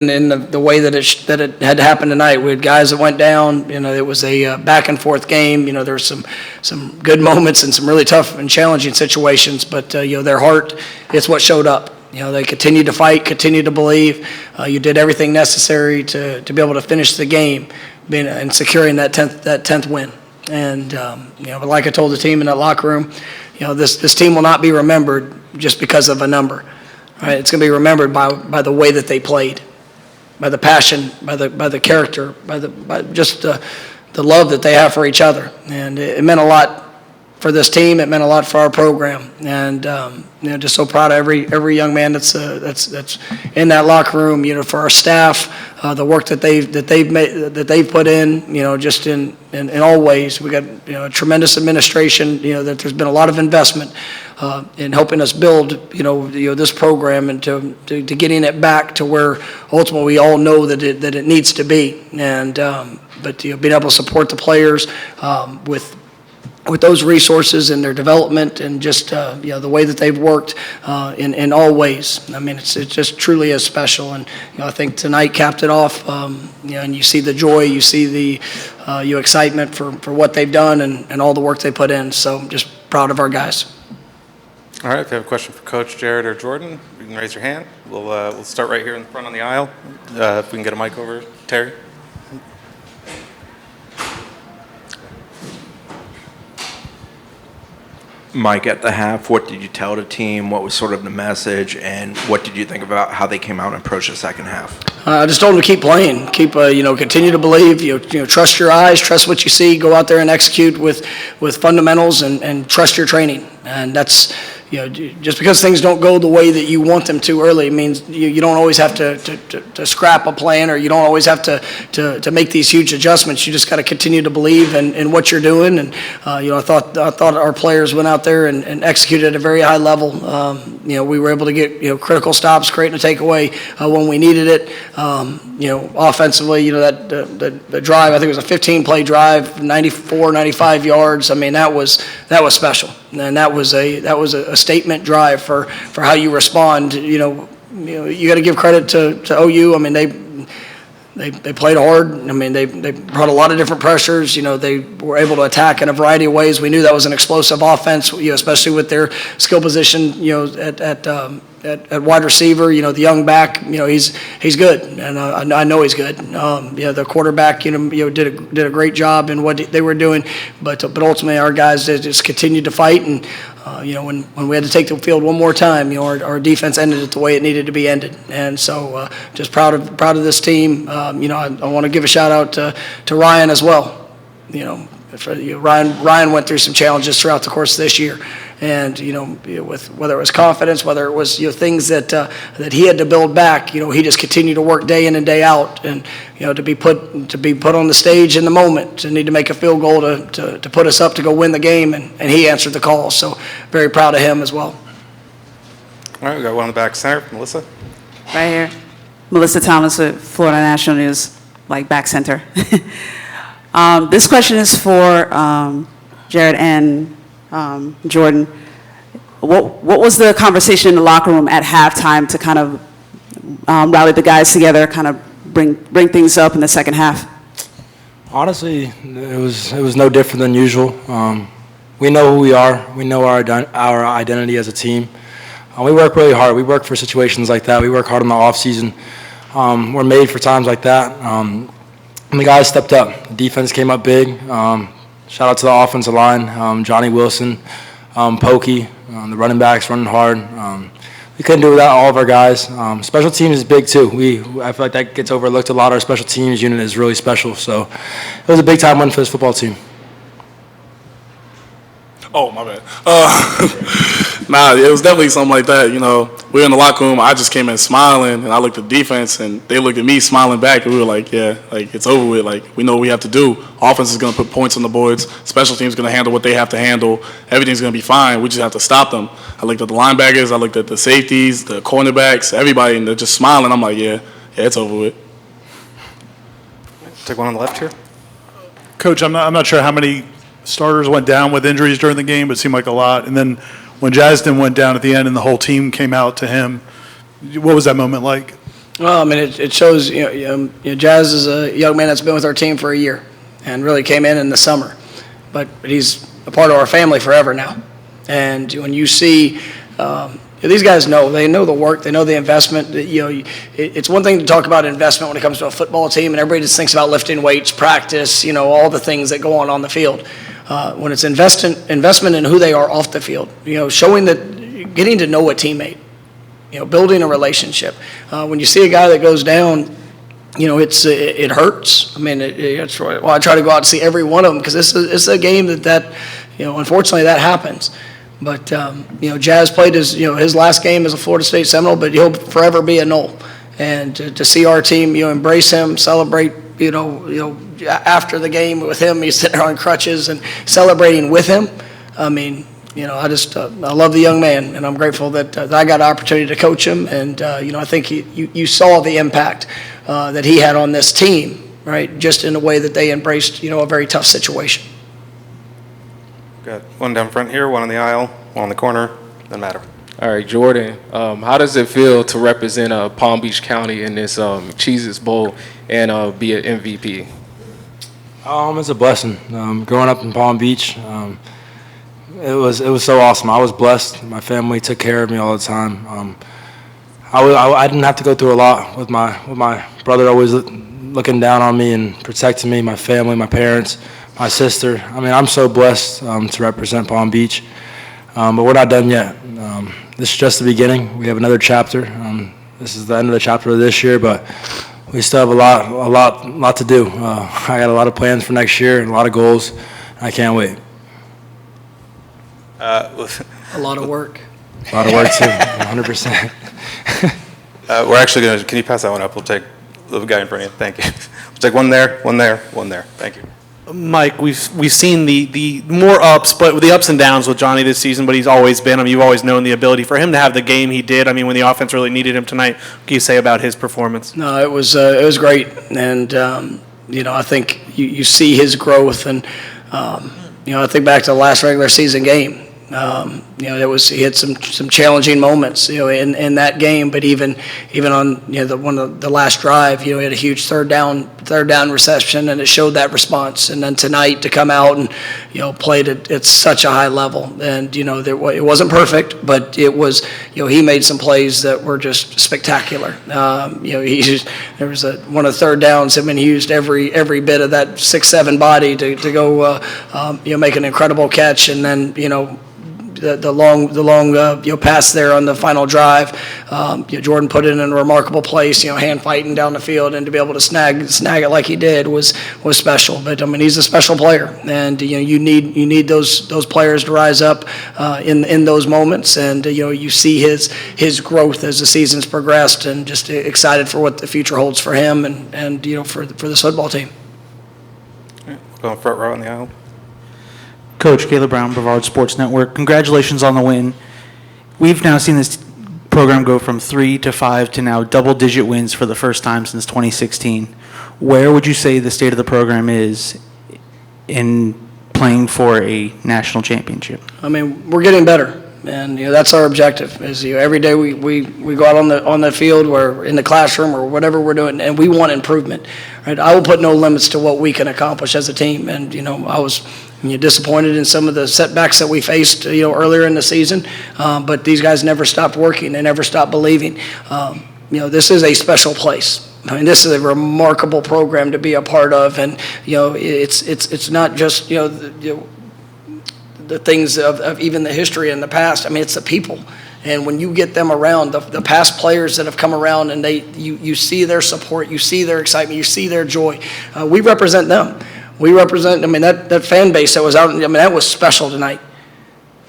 in the way that it had happened tonight. We had guys that went down. It was a back and forth game. There were some good moments and some really tough and challenging situations. But their heart is what showed up. They continued to fight, continued to believe. You did everything necessary to be able to finish the game, and securing that 10th win. And but like I told the team in that locker room, this team will not be remembered just because of a number. Right? It's going to be remembered by the way that they played, by the passion, by the character, by just the love that they have for each other. And it meant a lot for this team. It meant a lot for our program. And just so proud of every young man that's in that locker room. For our staff, the work that they've put in. Just in all ways. We got a tremendous administration. That there's been a lot of investment in helping us build this program and to getting it back to where ultimately we all know that it needs to be. And but being able to support the players with those resources and their development and just the way that they've worked in all ways. I mean, it just truly is special. And I think tonight capped it off. And you see the joy, you see the excitement for what they've done and all the work they put in. So I'm just proud of our guys. All right, if you have a question for Coach Jared or Jordan, you can raise your hand. We'll start right here in the front on the aisle. If we can get a mic over, Terry. Mike, at the half, what did you tell the team? What was sort of the message, and what did you think about how they came out and approached the second half? I just told them to keep playing, keep continue to believe. Trust your eyes, trust what you see. Go out there and execute with fundamentals and trust your training. And that's just because things don't go the way that you want them to early, it means you don't always have to scrap a plan, or you don't always have to make these huge adjustments. You just got to continue to believe in what you're doing. And I thought our players went out there and executed at a very high level. We were able to get critical stops, creating a takeaway when we needed it. Offensively, the drive, I think it was a 15-play drive, 95 yards. I mean, that was special, and that was a statement drive for how you respond. You got to give credit to OU. I mean, they played hard. I mean, they brought a lot of different pressures. They were able to attack in a variety of ways. We knew that was an explosive offense, especially with their skill position, at wide receiver. The young back, he's good, and I know he's good. The quarterback, did a great job in what they were doing, but ultimately our guys just continued to fight. And when we had to take the field one more time, our defense ended it the way it needed to be ended. And so just proud of this team. I want to give a shout out to Ryan as well. Ryan went through some challenges throughout the course of this year. And with whether it was confidence, whether it was things that he had to build back, he just continued to work day in and day out, and to be put on the stage in the moment, to need to make a field goal to put us up to go win the game, and he answered the call. So very proud of him as well. All right, we got one in the back center, Melissa. Right here, Melissa Thomas with Florida National News, back center. This question is for Jared and Jordan. What was the conversation in the locker room at halftime to kind of rally the guys together, kind of bring things up in the second half? Honestly, it was no different than usual. We know who we are. We know our identity as a team. We work really hard. We work for situations like that. We work hard in the off season. We're made for times like that. And the guys stepped up. The defense came up big. Shout out to the offensive line, Johnny Wilson, Pokey, the running backs running hard. We couldn't do it without all of our guys. Special teams is big too. I feel like that gets overlooked a lot. Our special teams unit is really special. So it was a big time win for this football team. Oh, my bad. Nah, it was definitely something like that. We were in the locker room. I just came in smiling, and I looked at the defense, and they looked at me smiling back, and we were like, yeah, it's over with. We know what we have to do. Offense is going to put points on the boards. Special teams is going to handle what they have to handle. Everything's going to be fine. We just have to stop them. I looked at the linebackers. I looked at the safeties, the cornerbacks, everybody, and they're just smiling. I'm like, yeah, it's over with. Take one on the left here. Coach, I'm not sure how many starters went down with injuries during the game, but it seemed like a lot. And then when Jasden went down at the end and the whole team came out to him, what was that moment like? Well, I mean, it shows, Jazz is a young man that's been with our team for a year and really came in the summer. But he's a part of our family forever now. And when you see, these guys they know the work, they know the investment. It's one thing to talk about investment when it comes to a football team, and everybody just thinks about lifting weights, practice, all the things that go on the field. When it's investment in who they are off the field, showing that, getting to know a teammate, building a relationship. When you see a guy that goes down, it hurts. I mean, it's well, I try to go out and see every one of them because it's a game that unfortunately that happens. But Jazz played his last game as a Florida State Seminole, but he'll forever be a Nole. And to see our team, embrace him, celebrate, after the game with him, he's sitting there on crutches and celebrating with him. I mean, I just I love the young man, and I'm grateful that I got an opportunity to coach him. And I think you saw the impact that he had on this team, right? Just in the way that they embraced a very tough situation. Got one down front here, one on the aisle, one on the corner. Doesn't matter. All right, Jordan, how does it feel to represent Palm Beach County in this Cheez-IT Bowl and be an MVP? It's a blessing. Growing up in Palm Beach, it was so awesome. I was blessed. My family took care of me all the time. I didn't have to go through a lot with my brother always looking down on me and protecting me, my family, my parents, my sister. I mean, I'm so blessed to represent Palm Beach, but we're not done yet. This is just the beginning. We have another chapter. This is the end of the chapter of this year, but we still have a lot to do. I got a lot of plans for next year and a lot of goals. I can't wait. A lot of work. A lot of work too, 100%. We're actually going to, can you pass that one up? We'll take the guy in front of you. Thank you. We'll take one there, one there, one there. Thank you. Mike, we've seen the more ups, but the ups and downs with Johnny this season, but he's always been, you've always known the ability for him to have the game he did. When the offense really needed him tonight, what can you say about his performance? No, it was great. And, I think you see his growth. And, I think back to the last regular season game. He had some challenging moments, in that game. But even on the last drive, he had a huge third down reception, and it showed that response. And then tonight to come out and played at such a high level, and it wasn't perfect, but it was he made some plays that were just spectacular. There was one of the third downs. He used every bit of that 6'7" body to go make an incredible catch, and then the long pass there on the final drive. Jordan put it in a remarkable place, hand fighting down the field, and to be able to snag it like he did was special. But he's a special player, and you need those players to rise up in those moments. And you see his growth as the season's progressed, and just excited for what the future holds for him and for this football team. We'll go front row on the aisle. Coach Caleb Brown, Brevard Sports Network. Congratulations on the win. We've now seen this program go from 3 to 5 to now double-digit wins for the first time since 2016. Where would you say the state of the program is in playing for a national championship? We're getting better, and that's our objective. Is every day we go out on the field, or in the classroom, or whatever we're doing, and we want improvement. Right? I will put no limits to what we can accomplish as a team, and I was disappointed in some of the setbacks that we faced earlier in the season, but these guys never stopped working. They never stopped believing. This is a special place. This is a remarkable program to be a part of, and it's not just the things of even the history in the past. It's the people. And when you get them around, the past players that have come around, and you see their support, you see their excitement, you see their joy. We represent them. We represent. That fan base that was out. That was special tonight.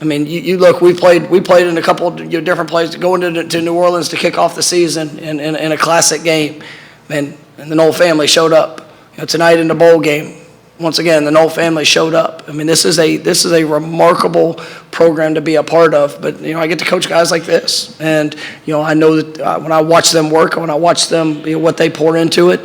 You look. We played in a couple different places, going to New Orleans to kick off the season in a classic game, and the Nole family showed up. Tonight in the bowl game, once again the Nole family showed up. This is a remarkable program to be a part of. But I get to coach guys like this, and I know that when I watch them work, when I watch them what they pour into it.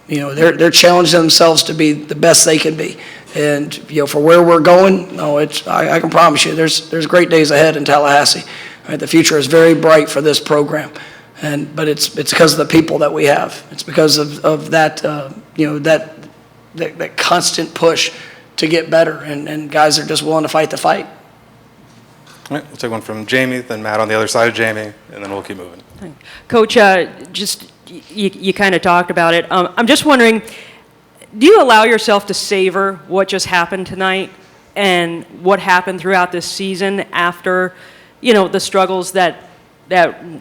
They're challenging themselves to be the best they can be, and for where we're going, I can promise you, there's great days ahead in Tallahassee. Right? The future is very bright for this program, But it's because of the people that we have. It's because of that, that constant push to get better, and guys are just willing to fight the fight. All right, we'll take one from Jamie, then Matt on the other side of Jamie, and then we'll keep moving. Coach, you kind of talked about it. I'm just wondering, do you allow yourself to savor what just happened tonight and what happened throughout this season after, the struggles that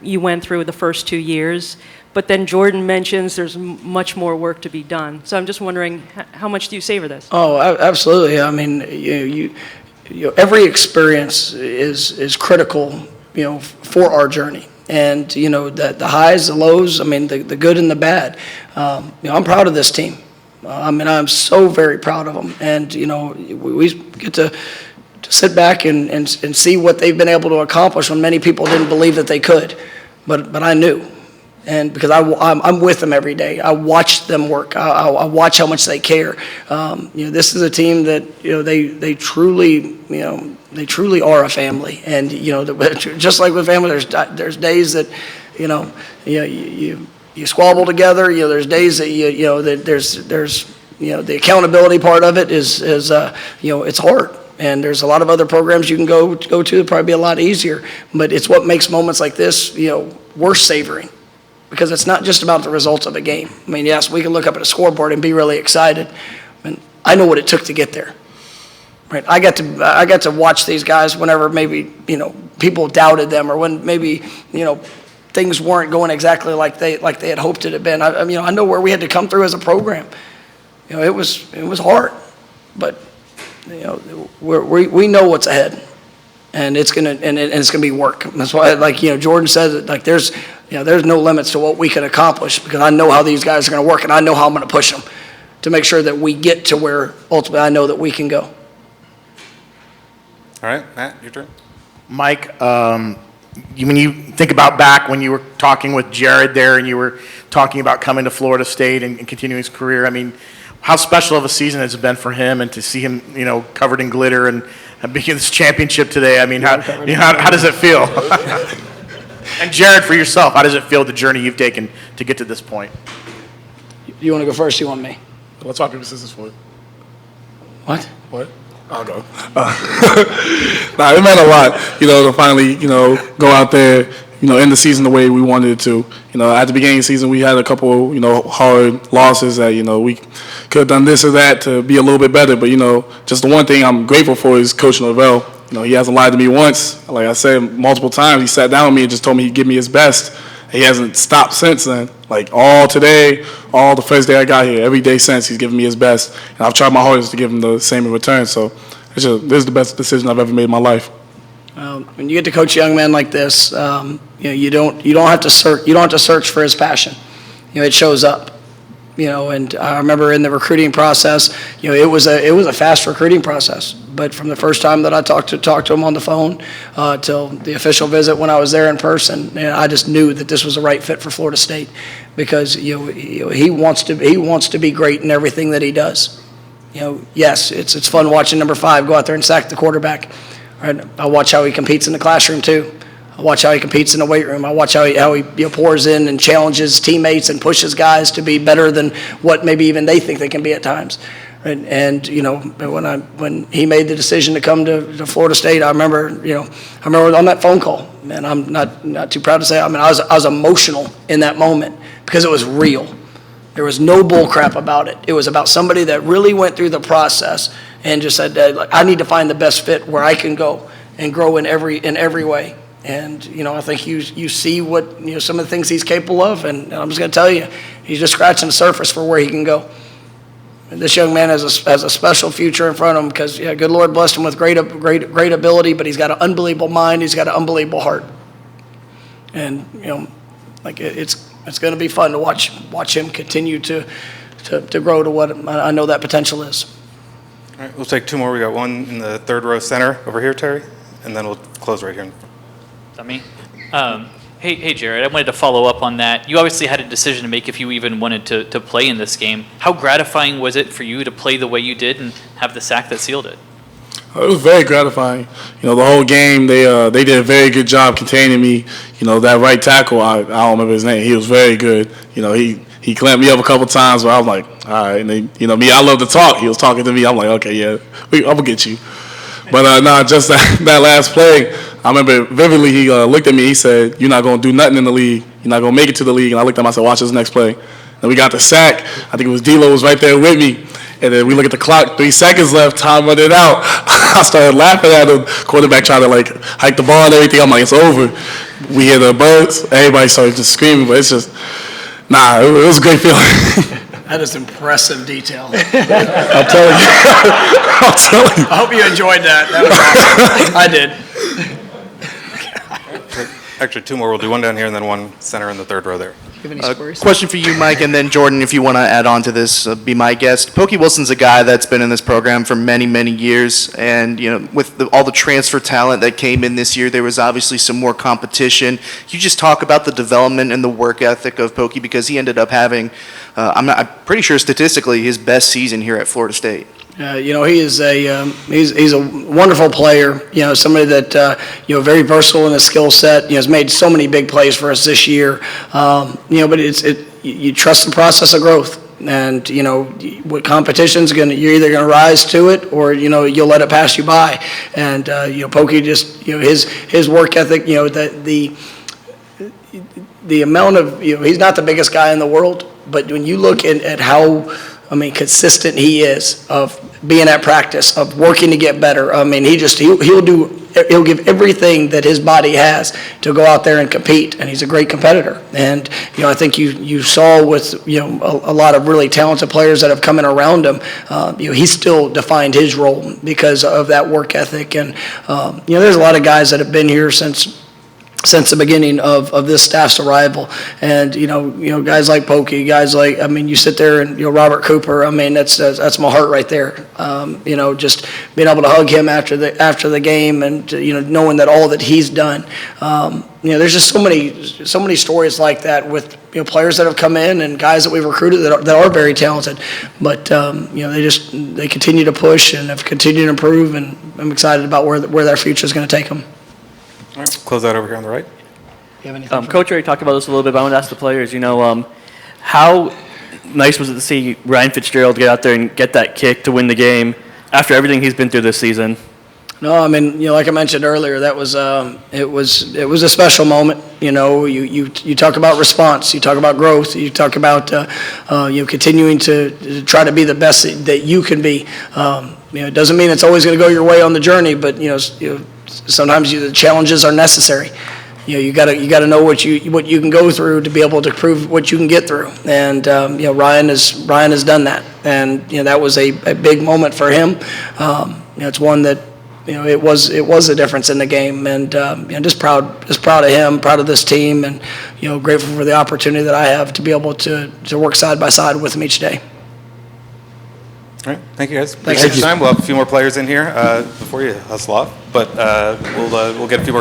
you went through the first 2 years? But then Jordan mentions there's much more work to be done. So I'm just wondering, how much do you savor this? Oh, absolutely. I mean, every experience is critical, for our journey. And, the highs, the lows, I mean, the good and the bad. I'm proud of this team. I'm so very proud of them. And, we get to sit back and see what they've been able to accomplish when many people didn't believe that they could. But I knew. And because I'm with them every day, I watch them work. I watch how much they care. This is a team that they truly are a family. And just like with family, there's days that you squabble together. There's days that that there's the accountability part of it is it's hard. And there's a lot of other programs you can go to that'd probably be a lot easier. But it's what makes moments like this worth savoring. Because it's not just about the results of a game. I mean, yes, we can look up at a scoreboard and be really excited. And I know what it took to get there. Right? I got to watch these guys whenever maybe people doubted them, or when maybe things weren't going exactly like they had hoped it had been. I know where we had to come through as a program. It was hard, but we know what's ahead. And it's gonna be work. That's why, Jordan said, there's no limits to what we can accomplish, because I know how these guys are gonna work, and I know how I'm gonna push them to make sure that we get to where ultimately I know that we can go. All right, Matt, your turn. Mike, when you think about back when you were talking with Jared there, and you were talking about coming to Florida State and continuing his career, I mean, how special of a season has it been for him, and to see him, covered in glitter and being this championship today? I mean, how does it feel? And Jared, for yourself, how does it feel, the journey you've taken to get to this point? You want to go first? You want me? Let's rock, paper, scissors for it. What? I'll go. It meant a lot, to finally, go out there, end the season the way we wanted it to. At the beginning of the season, we had a couple, hard losses that, we could have done this or that to be a little bit better. But, just the one thing I'm grateful for is Coach Norvell. He hasn't lied to me once. Like I said multiple times, he sat down with me and just told me he'd give me his best. He hasn't stopped since then. All today, all the first day I got here, every day since, he's given me his best. And I've tried my hardest to give him the same in return. So this is the best decision I've ever made in my life. When you get to coach a young man like this, you don't have to search. You don't have to search for his passion. It shows up. And I remember in the recruiting process, it was a fast recruiting process. But from the first time that I talked to him on the phone till the official visit when I was there in person, I just knew that this was the right fit for Florida State, because he wants to be great in everything that he does. Yes, it's fun watching number 5 go out there and sack the quarterback. Right? I watch how he competes in the classroom too. I watch how he competes in the weight room. I watch how he pours in and challenges teammates and pushes guys to be better than what maybe even they think they can be at times. Right? And when he made the decision to come to Florida State, I remember on that phone call, man, I'm not too proud to say, I was emotional in that moment, because it was real. There was no bull crap about it. It was about somebody that really went through the process and just said, I need to find the best fit where I can go and grow in every way. And I think you see what some of the things he's capable of, and I'm just going to tell you, he's just scratching the surface for where he can go. And this young man has a special future in front of him, because good Lord blessed him with great ability, but he's got an unbelievable mind. He's got an unbelievable heart, and it's going to be fun to watch him continue to grow to what I know that potential is. All right, we'll take 2 more. We got one in the third row center over here, Terry, and then we'll close right here. Is that me? Hey, Jared, I wanted to follow up on that. You obviously had a decision to make if you even wanted to play in this game. How gratifying was it for you to play the way you did and have the sack that sealed it? It was very gratifying. The whole game they did a very good job containing me. That right tackle, I don't remember his name. He was very good. He clamped me up a couple times, but I was like, all right. And then, me, I love to talk. He was talking to me. I'm like, okay, yeah, I'm gonna get you. But just that last play, I remember vividly. He looked at me. He said, "You're not gonna do nothing in the league. You're not gonna make it to the league." And I looked at him. I said, "Watch this next play." And we got the sack. I think it was D'Lo was right there with me. And then we look at the clock, 3 seconds left, time running out. I started laughing at him. Quarterback trying to hike the ball and everything. I'm like, it's over. We hear the birds. Everybody started just screaming, but it's just, it was a great feeling. That is impressive detail. I'm telling you. I'm telling you. I hope you enjoyed that. That was awesome. I did. Actually, 2 more. We'll do one down here and then one center in the third row there. Question for you, Mike, and then Jordan, if you want to add on to this, be my guest. Pokey Wilson's a guy that's been in this program for many, many years, and with all the transfer talent that came in this year, there was obviously some more competition. Can you just talk about the development and the work ethic of Pokey, because he ended up having, I'm pretty sure statistically, his best season here at Florida State. He is he's a wonderful player. Somebody that very versatile in his skill set. Has made so many big plays for us this year. But you trust the process of growth, and what competition's you're either gonna rise to it or you'll let it pass you by. And Pokey just his work ethic. The amount of he's not the biggest guy in the world, but when you look at how consistent he is of being at practice, of working to get better. He'll give everything that his body has to go out there and compete, and he's a great competitor. And I think you saw with a lot of really talented players that have come in around him. He still defined his role because of that work ethic. And there's a lot of guys that have been here since the beginning of this staff's arrival, and guys like Pokey, guys like you sit there and Robert Cooper. That's my heart right there. Just being able to hug him after the game, and knowing that all that he's done. There's just so many stories like that with players that have come in and guys that we've recruited that are very talented, but they continue to push and have continued to improve, and I'm excited about where their future is going to take them. All right, close that over here on the right. Coach already talked about this a little bit, but I want to ask the players, how nice was it to see Ryan Fitzgerald get out there and get that kick to win the game after everything he's been through this season? No, like I mentioned earlier, that was it was a special moment. You talk about response, you talk about growth, you talk about continuing to try to be the best that you can be. It doesn't mean it's always going to go your way on the journey, but sometimes the challenges are necessary. You got to know what you can go through to be able to prove what you can get through. And Ryan has done that, and that was a big moment for him. It's one that it was a difference in the game, and just proud of him, proud of this team, and grateful for the opportunity that I have to be able to work side by side with him each day. All right, thank you guys. Appreciate your time. We'll have a few more players in here before you hustle off, but we'll get a few more guys.